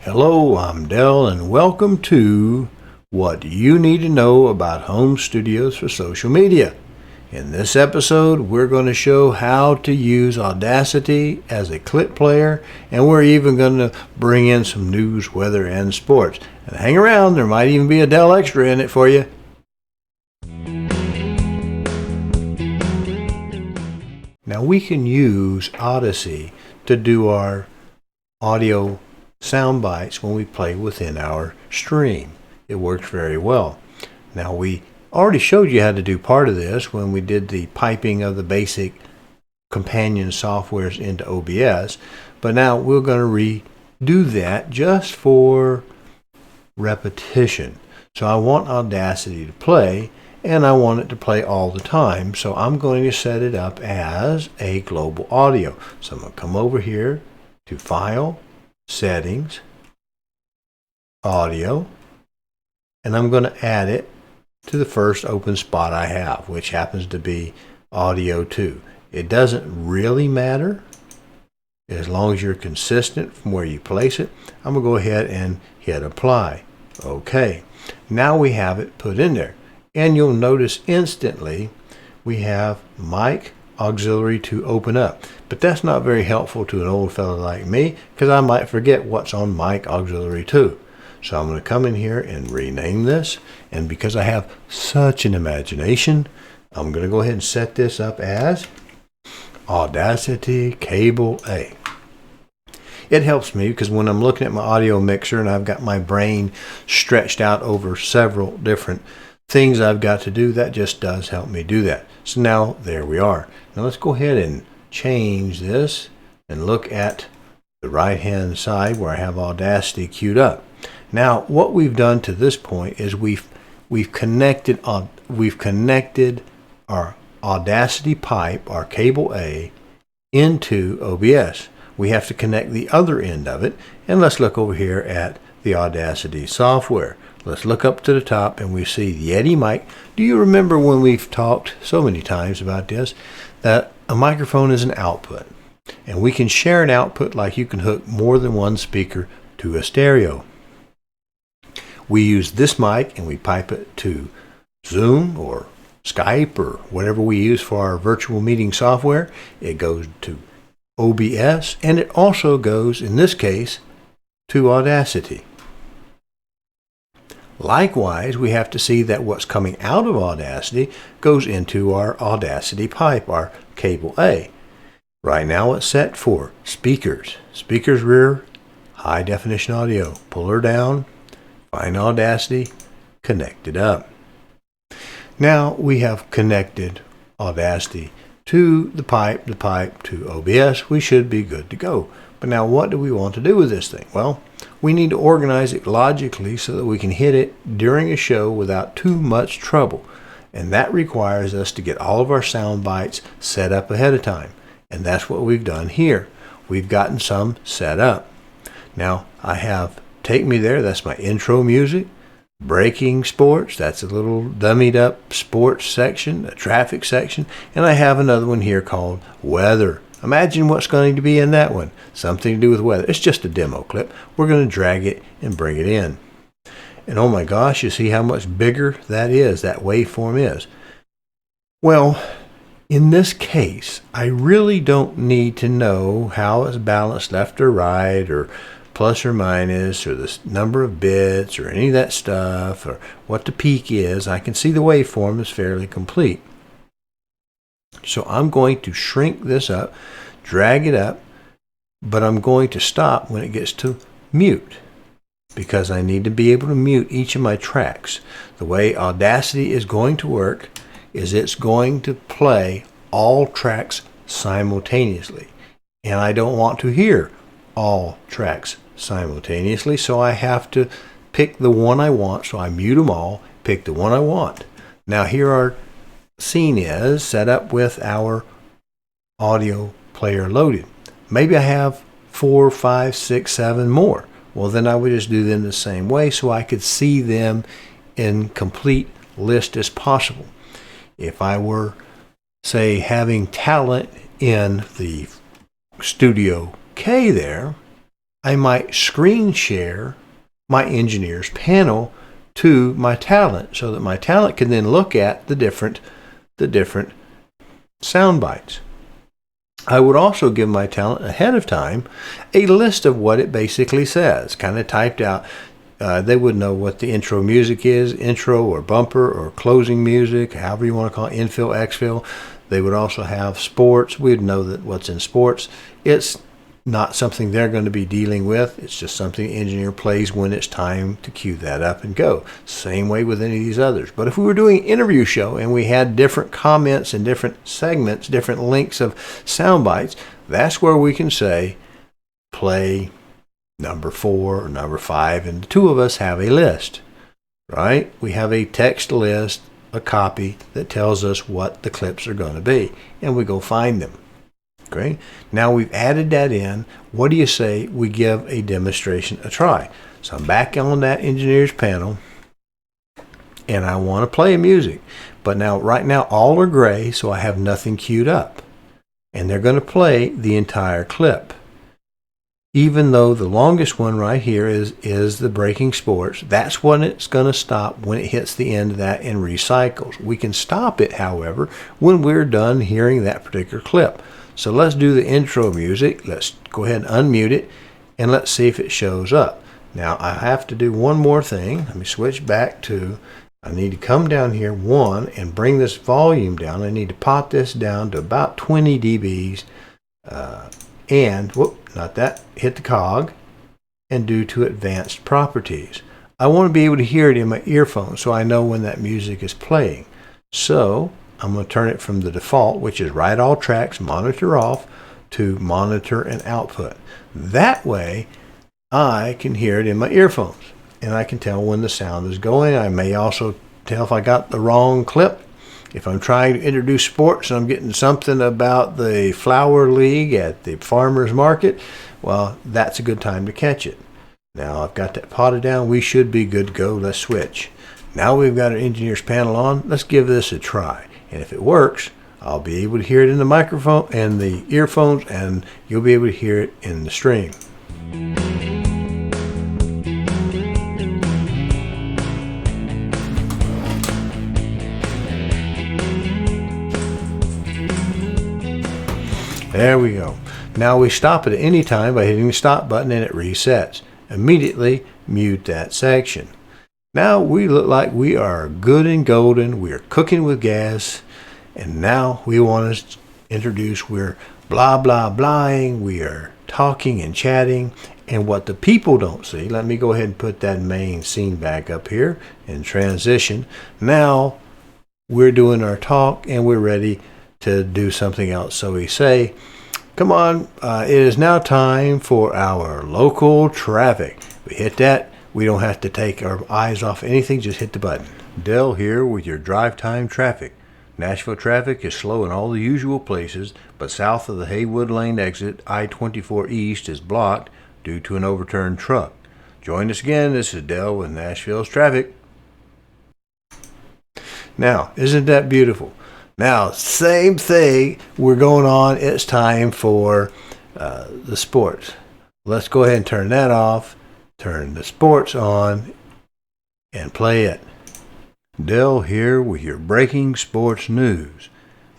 Hello, I'm Dell, and welcome to What You Need to Know About Home Studios for Social Media. In this episode, we're going to show how to use Audacity as a clip player, and we're even going to bring in some news, weather, and sports. And hang around, there might even be a Dell Extra in it for you. Now we can use Odyssey to do our audio sound bites when we play within our stream. It works very well. Now we already showed you how to do part of this when we did the piping of the basic companion softwares into OBS, but now we're going to redo that just for repetition. So I want Audacity to play, and I want it to play all the time, so I'm going to set it up as a global audio. So I'm going to come over here to File, Settings, Audio, and I'm going to add it to the first open spot I have, which happens to be Audio 2. It doesn't really matter as long as you're consistent from where you place it. I'm going to go ahead and hit Apply. Okay, now we have it put in there, and you'll notice instantly we have Mic Auxiliary to open up, but that's not very helpful to an old fellow like me because I might forget what's on Mic Auxiliary 2. So I'm going to come in here and rename this, and because I have such an imagination, I'm going to go ahead and set this up as Audacity Cable A. It helps me because when I'm looking at my audio mixer and I've got my brain stretched out over several different things I've got to do, that just does help me do that. So now there we are. Now let's go ahead and change this and look at the right hand side where I have Audacity queued up. Now what we've done to this point is we've connected our Audacity pipe, our cable A, into OBS. We have to connect the other end of it, and let's look over here at the Audacity software. Let's look up to the top and we see the Yeti mic. Do you remember when we've talked so many times about this, that a microphone is an output, and we can share an output like you can hook more than one speaker to a stereo. We use this mic and we pipe it to Zoom or Skype or whatever we use for our virtual meeting software. It goes to OBS, and it also goes, in this case, to Audacity. Likewise, we have to see that what's coming out of Audacity goes into our Audacity pipe, our cable A. Right now it's set for speakers. Speakers rear, high definition audio. Pull her down, find Audacity, connect it up. Now we have connected Audacity to the pipe to OBS. We should be good to go. But now what do we want to do with this thing? Well, we need to organize it logically so that we can hit it during a show without too much trouble. And that requires us to get all of our sound bites set up ahead of time. And that's what we've done here. We've gotten some set up. Now I have Take Me There, that's my intro music. Breaking Sports, that's a little dummied up sports section, a traffic section. And I have another one here called Weather. Imagine what's going to be in that one. Something to do with weather. It's just a demo clip. We're going to drag it and bring it in. And oh my gosh, you see how much bigger that is, that waveform is. Well, in this case, I really don't need to know how it's balanced left or right, or plus or minus, or the number of bits, or any of that stuff, or what the peak is. I can see the waveform is fairly complete. So I'm going to shrink this up, drag it up, but I'm going to stop when it gets to mute, because I need to be able to mute each of my tracks. The way Audacity is going to work is it's going to play all tracks simultaneously, and I don't want to hear all tracks simultaneously, so I have to pick the one I want. So I mute them all, pick the one I want. Now here our scene is set up with our audio player loaded. Maybe I have 4, 5, 6, 7 more. Well, then I would just do them the same way so I could see them in complete list as possible. If I were, say, having talent in the Studio K there, I might screen share my engineer's panel to my talent so that my talent can then look at the different sound bites. I would also give my talent ahead of time a list of what it basically says, kind of typed out. They would know what the intro music is, intro or bumper or closing music, however you want to call it, infill, exfill. They would also have sports. We'd know that what's in sports. It's not something they're going to be dealing with. It's just something the engineer plays when it's time to cue that up and go. Same way with any of these others. But if we were doing an interview show and we had different comments and different segments, different lengths of sound bites, that's where we can say, play number 4 or number 5, and the two of us have a list, right? We have a text list, a copy that tells us what the clips are going to be, and we go find them. Okay. Now we've added that in. What do you say we give a demonstration a try? So I'm back on that engineer's panel, and I want to play music. But now, right now, all are gray, so I have nothing queued up. And they're going to play the entire clip. Even though the longest one right here is the breaking sports, that's when it's going to stop when it hits the end of that and recycles. We can stop it, however, when we're done hearing that particular clip. So let's do the intro music. Let's go ahead and unmute it, and let's see if it shows up. Now I have to do one more thing. Let me switch back to, I need to come down here and bring this volume down. I need to pot this down to about 20 dBs. Hit the cog and do to advanced properties. I want to be able to hear it in my earphones so I know when that music is playing. So I'm going to turn it from the default, which is write all tracks, monitor off, to monitor and output. That way I can hear it in my earphones and I can tell when the sound is going. I may also tell if I got the wrong clip. If I'm trying to introduce sports and I'm getting something about the Flower League at the farmer's market, well, that's a good time to catch it. Now I've got that potted down. We should be good to go. Let's switch. Now we've got our engineer's panel on. Let's give this a try. And if it works, I'll be able to hear it in the microphone and the earphones, and you'll be able to hear it in the stream. There we go. Now we stop it at any time by hitting the stop button and it resets. Immediately mute that section. Now we look like we are good and golden. We are cooking with gas. And now we want to introduce, we're blah, blah, blahing. We are talking and chatting. And what the people don't see, let me go ahead and put that main scene back up here and transition. Now we're doing our talk and we're ready to do something else. So we say, come on, it is now time for our local traffic. We hit that. We don't have to take our eyes off anything, just hit the button. Dell here with your drive time traffic. Nashville traffic is slow in all the usual places, but south of the Haywood Lane exit, I-24 East is blocked due to an overturned truck. Join us again. This is Dell with Nashville's traffic. Now, isn't that beautiful? Now, same thing, we're going on. It's time for the sports. Let's go ahead and turn that off, turn the sports on, and play it. Dell here with your breaking sports news.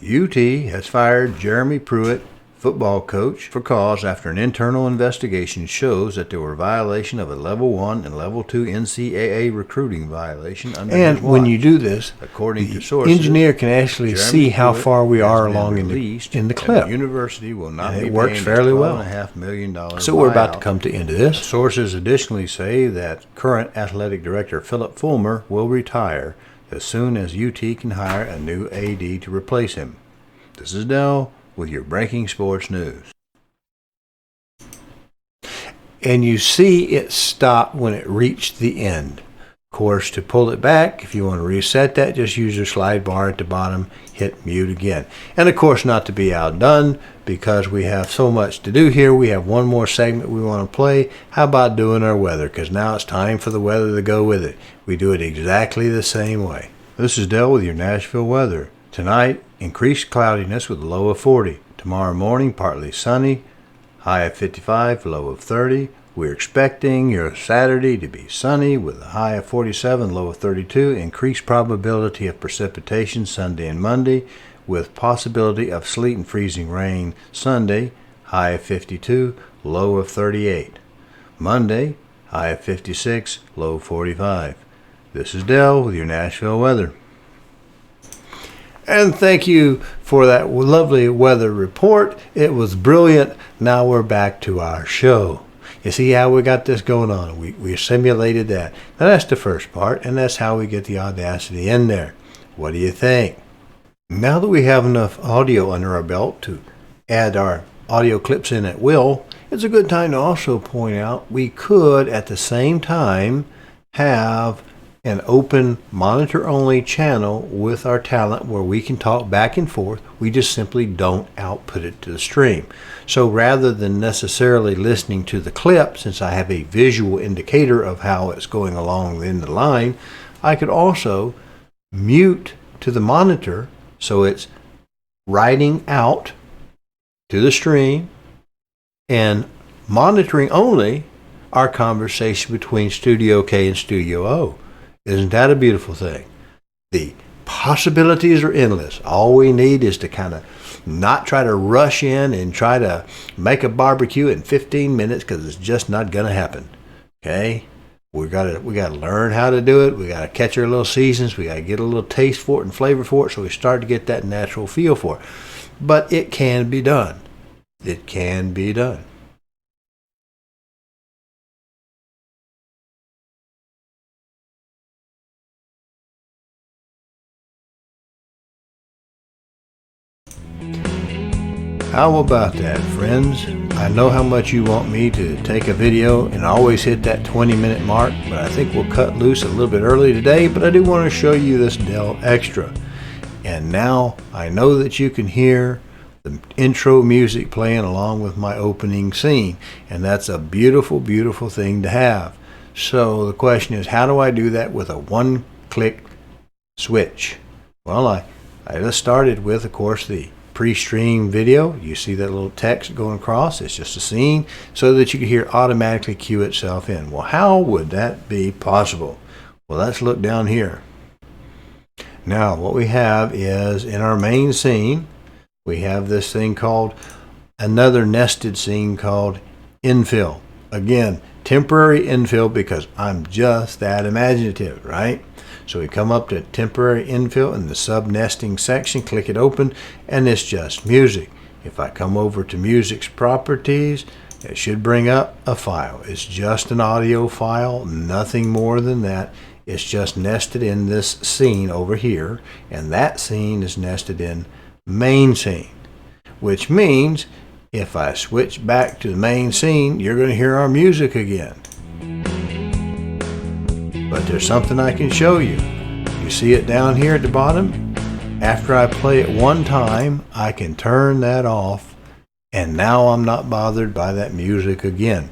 UT has fired Jeremy Pruitt, football coach, for cause after an internal investigation shows that there were violation of a Level 1 and Level 2 NCAA recruiting violation under his watch. And when you do this, according to sources, engineer can actually see how far we are along in the clip. The university will not be works fairly well. $12.5 million. So we're about to come to the end of this. Sources additionally say that current athletic director Philip Fulmer will retire as soon as UT can hire a new AD to replace him. This is Dell with your breaking sports news. And you see it stopped when it reached the end. Of course, to pull it back, if you want to reset that, just use your slide bar at the bottom, hit mute again. And of course, not to be outdone, because we have so much to do here, we have one more segment we want to play. How about doing our weather? Because now it's time for the weather to go with it. We do it exactly the same way. This is Dell with your Nashville weather. Tonight, increased cloudiness with a low of 40. Tomorrow morning, partly sunny, high of 55, low of 30. We're expecting your Saturday to be sunny with a high of 47, low of 32. Increased probability of precipitation Sunday and Monday with possibility of sleet and freezing rain Sunday, high of 52, low of 38. Monday, high of 56, low of 45. This is Dell with your Nashville weather. And thank you for that lovely weather report. It was brilliant. Now we're back to our show. You see how we got this going on? We simulated that. Now that's the first part, and that's how we get the Audacity in there. What do you think? Now that we have enough audio under our belt to add our audio clips in at will, it's a good time to also point out we could at the same time have an open monitor-only channel with our talent where we can talk back and forth. We just simply don't output it to the stream. So rather than necessarily listening to the clip, since I have a visual indicator of how it's going along in the line, I could also mute to the monitor so it's writing out to the stream and monitoring only our conversation between Studio K and Studio O. Isn't that a beautiful thing? The possibilities are endless. All we need is to kind of not try to rush in and try to make a barbecue in 15 minutes because it's just not going to happen. Okay? We got to learn how to do it. We got to catch our little seasons. We got to get a little taste for it and flavor for it so we start to get that natural feel for it. But it can be done. It can be done. How about that, friends? I know how much you want me to take a video and always hit that 20-minute mark, but I think we'll cut loose a little bit early today, but I do want to show you this Dell Extra. And now I know that you can hear the intro music playing along with my opening scene, and that's a beautiful, beautiful thing to have. So the question is, how do I do that with a one-click switch? Well, I just started with, of course, the pre-stream video. You see that little text going across? It's just a scene so that you can hear automatically cue itself in. Well, how would that be possible? Well, let's look down here. Now, what we have is in our main scene, we have this thing called another nested scene called Infill. Again, temporary infill because I'm just that imaginative, right? So we come up to temporary infill in the sub-nesting section, click it open, and it's just music. If I come over to music's properties, it should bring up a file. It's just an audio file, nothing more than that. It's just nested in this scene over here, and that scene is nested in main scene, which means if I switch back to the main scene, you're going to hear our music again. But there's something I can show you. You see it down here at the bottom? After I play it one time, I can turn that off, and now I'm not bothered by that music again.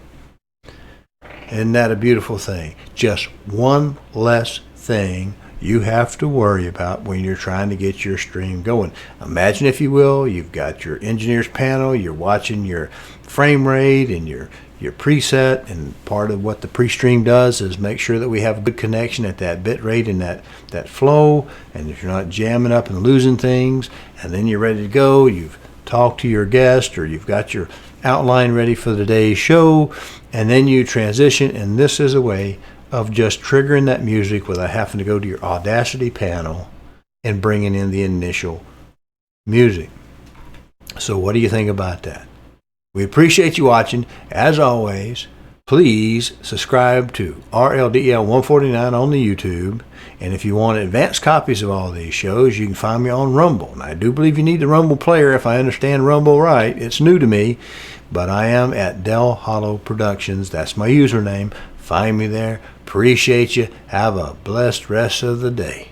Isn't that a beautiful thing? Just one less thing you have to worry about when you're trying to get your stream going. Imagine, if you will, you've got your engineer's panel, you're watching your frame rate and your preset, and part of what the pre-stream does is make sure that we have a good connection at that bit rate and that flow, and if you're not jamming up and losing things, and then you're ready to go, you've talked to your guest or you've got your outline ready for the day's show, and then you transition, and this is a way of just triggering that music without having to go to your Audacity panel and bringing in the initial music. So what do you think about that? We appreciate you watching. As always, please subscribe to RLDL149 on the YouTube. And if you want advanced copies of all these shows, you can find me on Rumble. And I do believe you need the Rumble player if I understand Rumble right. It's new to me, but I am at Del Hollow Productions. That's my username. Find me there. Appreciate you. Have a blessed rest of the day.